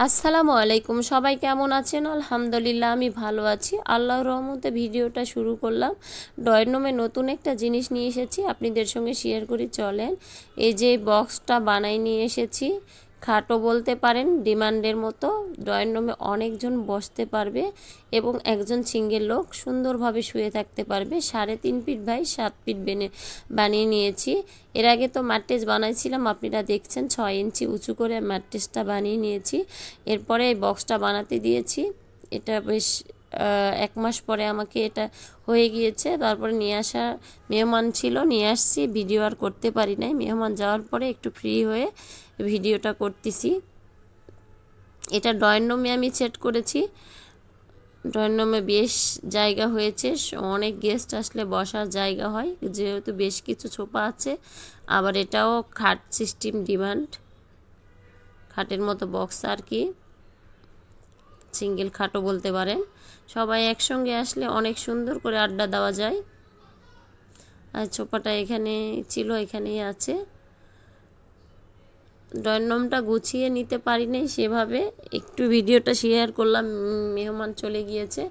আসসালামু আলাইকুম, সবাই কেমন আছেন? আলহামদুলিল্লাহ আমি ভালো আছি। আল্লাহর রহমতে ভিডিওটা শুরু করলাম। ড্রয়িং রুমে নতুন একটা জিনিস নিয়ে এসেছি, আপনাদের সঙ্গে শেয়ার করি, চলেন। এই যে বক্সটা বানাই নিয়ে এসেছি, খাটো বলতে পারেন, ডিমান্ডের মতো। ড্রয়িং রুমে অনেকজন বসতে পারবে এবং একজন সিঙ্গেল লোক সুন্দরভাবে শুয়ে থাকতে পারবে। 3.5 ফিট বাই 7 ফিট বানিয়ে নিয়েছি। এর আগে তো ম্যাট্রেস বানাইছিলাম, আপনারা দেখছেন 6 ইঞ্চি উঁচু করে ম্যাট্রেসটা বানিয়ে নিয়েছি। এরপরে এই বক্সটা বানাতে দিয়েছি। এটা বেশ 1 মাস পরে আমাকে এটা হয়ে গিয়েছে। তারপরে নিয়ে আসা মেহমান ছিল, নিয়ে আসছি, ভিডিও আর করতে পারি নাই। মেহমান যাওয়ার পরে একটু ফ্রি হয়ে ভিডিওটা করতেছি। এটা ড্রয়িং রুমে আমি সেট করেছি। ড্রয়িং রুমে বেশ জায়গা হয়েছে, অনেক গেস্ট আসলে বসার জায়গা হয়, যেহেতু বেশ কিছু সোফা আছে। আবার এটাও খাট সিস্টেম, ডিমান্ড খাটের মতো বক্স আর কি, সিঙ্গেল খাটও বলতে পারেন। সবাই একসঙ্গে আসলে অনেক সুন্দর করে আড্ডা দেওয়া যায়। আর সোফাটা এখানে ছিল, এখানেই আছে। ড্রয়িং রুমটা গুছিয়ে নিতে পারি নাই সেভাবে, একটু ভিডিওটা শেয়ার করলাম। মেহমান চলে গিয়েছে।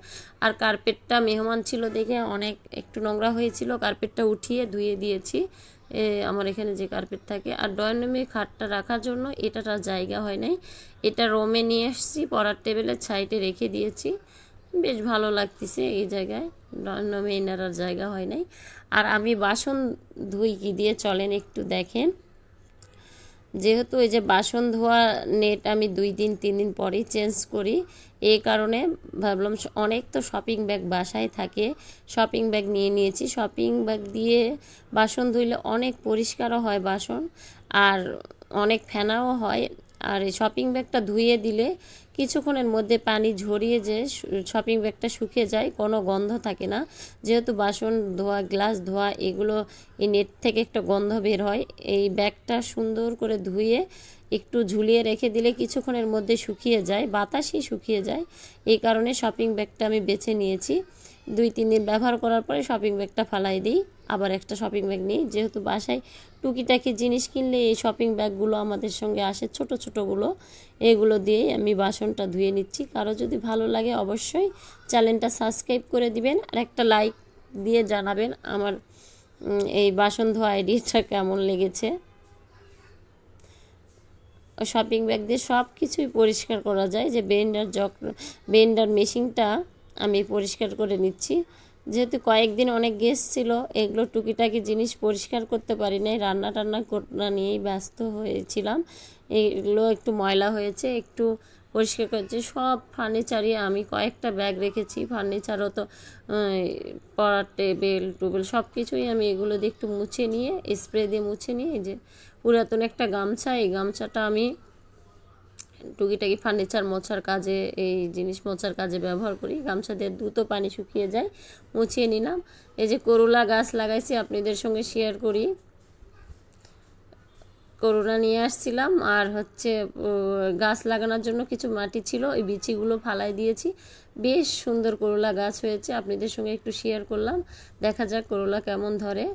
আর কার্পেটটা মেহমান ছিল দেখে অনেক একটু নোংরা হয়েছিল, কার্পেটটা উঠিয়ে ধুয়ে দিয়েছি। আমার এখানে যে কার্পেট থাকে। আর ড্রয়িং রুমে খাটটা রাখার জন্য এটাটা জায়গা হয় নাই, এটা রুমে নিয়ে এসেছি, পড়ার টেবিলের সাইডে রেখে দিয়েছি। বেশ ভালো লাগতেছে এই জায়গায়। ড্রয়িং রুমে এনার আর জায়গা হয় নাই। আর আমি বাসন ধুই কি দিয়ে চলেন একটু দেখেন। যেহেতু এই যে বাসন ধোয়া নেট আমি 2-3 দিন পরেই চেঞ্জ করি, এই কারণে ভাবলাম অনেক তো শপিং ব্যাগ বাসায় থাকে, শপিং ব্যাগ নিয়ে নিয়েছি। শপিং ব্যাগ দিয়ে বাসন ধুইলে অনেক পরিষ্কারও হয় বাসন, আর অনেক ফেনাও হয়। আর এই শপিং ব্যাগটা ধুয়ে দিলে কিছুক্ষণের মধ্যে পানি ঝরিয়ে যে শপিং ব্যাগটা শুকিয়ে যায়, কোনো গন্ধ থাকে না। যেহেতু বাসন ধোয়া, গ্লাস ধোয়া, এগুলো এই নেট থেকে একটা গন্ধ বের হয়। এই ব্যাগটা সুন্দর করে ধুয়ে একটু ঝুলিয়ে রেখে দিলে কিছুক্ষণের মধ্যে শুকিয়ে যায়, বাতাসই শুকিয়ে যায়। এই কারণে শপিং ব্যাগটা আমি বেছে নিয়েছি। 2-3 দিন ব্যবহার করার পরে শপিং ব্যাগটা ফালাই দিই, আবার একটা শপিং ব্যাগ নিই। যেহেতু বাসায় টুকিটাকি জিনিস কিনলে এই শপিং ব্যাগগুলো আমাদের সঙ্গে আসে, ছোট ছোটোগুলো, এগুলো দিয়েই আমি বাসনটা ধুয়ে নিচ্ছি। কারো যদি ভালো লাগে অবশ্যই চ্যানেলটা সাবস্ক্রাইব করে দিবেন, আর একটা লাইক দিয়ে জানাবেন আমার এই বাসন ধোয়া আইডিয়াটা কেমন লেগেছে। শপিং ব্যাগ দিয়ে সব কিছুই পরিষ্কার করা যায়। যে ব্লেন্ডার মেশিনটা আমি পরিষ্কার করে নিচ্ছি। যেহেতু কয়েকদিন অনেক গেস্ট ছিল, এগুলো টুকিটাকি জিনিস পরিষ্কার করতে পারি নাই, রান্না টান্না নিয়েই ব্যস্ত হয়েছিলাম। এগুলো একটু ময়লা হয়েছে, একটু পরিষ্কার করেছি। সব ফার্নিচারই আমি কয়েকটা ব্যাগ রেখেছি, ফার্নিচারও তো পড়ার টেবিল সব কিছুই আমি এগুলো দিয়ে একটু মুছে নিয়ে, স্প্রে দিয়ে মুছে নিয়ে, এই যে পুরাতন একটা গামছা, এই গামছাটা আমি টুকিটাকি ফার্নিচার মোছার কাজে, এই জিনিস মোছার কাজে ব্যবহার করি। গামছা দিয়ে দ্রুত পানি শুকিয়ে যায়, মুছিয়ে নিলাম। এই যে করলা গাছ লাগাইছি, আপনাদের সঙ্গে শেয়ার করি। করলা নিয়ে আসছিলাম, আর হচ্ছে গাছ লাগানোর জন্য কিছু মাটি ছিল, এই বিচিগুলো ফালাই দিয়েছি। বেশ সুন্দর করলা গাছ হয়েছে, আপনাদের সঙ্গে একটু শেয়ার করলাম। দেখা যাক করলা কেমন ধরে।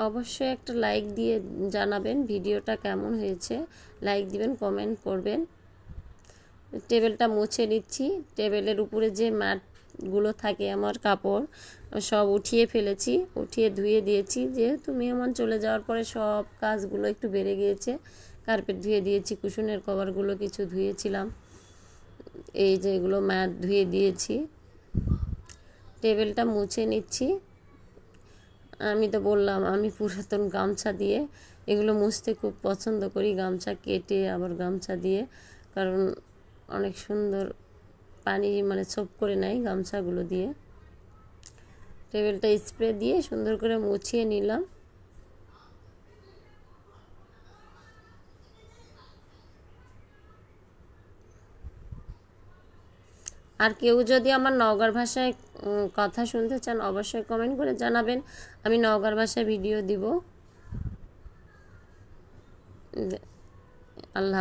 অবশ্যই একটা লাইক দিয়ে জানাবেন ভিডিওটা কেমন হয়েছে, লাইক দিবেন, কমেন্ট করবেন। টেবিলটা মুছে নিচ্ছি। টেবিলের উপরে যে ম্যাটগুলো থাকে আমার কাপড় সব উঠিয়ে ফেলেছি, উঠিয়ে ধুয়ে দিয়েছি। যেহেতু মেহমান চলে যাওয়ার পরে সব কাজগুলো একটু বেড়ে গিয়েছে। কার্পেট ধুয়ে দিয়েছি, কুশনের কভারগুলো কিছু ধুয়েছিলাম, এই যে এগুলো ম্যাট ধুয়ে দিয়েছি। টেবিলটা মুছে নিচ্ছি। আমি তো বললাম আমি পুরাতন গামছা দিয়ে এগুলো মুছতে খুব পছন্দ করি, গামছা কেটে আবার গামছা দিয়ে, কারণ অনেক সুন্দর পানি মানে ছোপ করে নেয় গামছাগুলো দিয়ে। টেবিলটা স্প্রে দিয়ে সুন্দর করে মুছিয়ে নিলাম। আর কেউ যদি আমার নওগাঁর ভাষায় কথা শুনতে চান অবশ্যই কমেন্ট করে জানাবেন, আমি নওগাঁর ভাষায় ভিডিও দিব। আল্লাহ।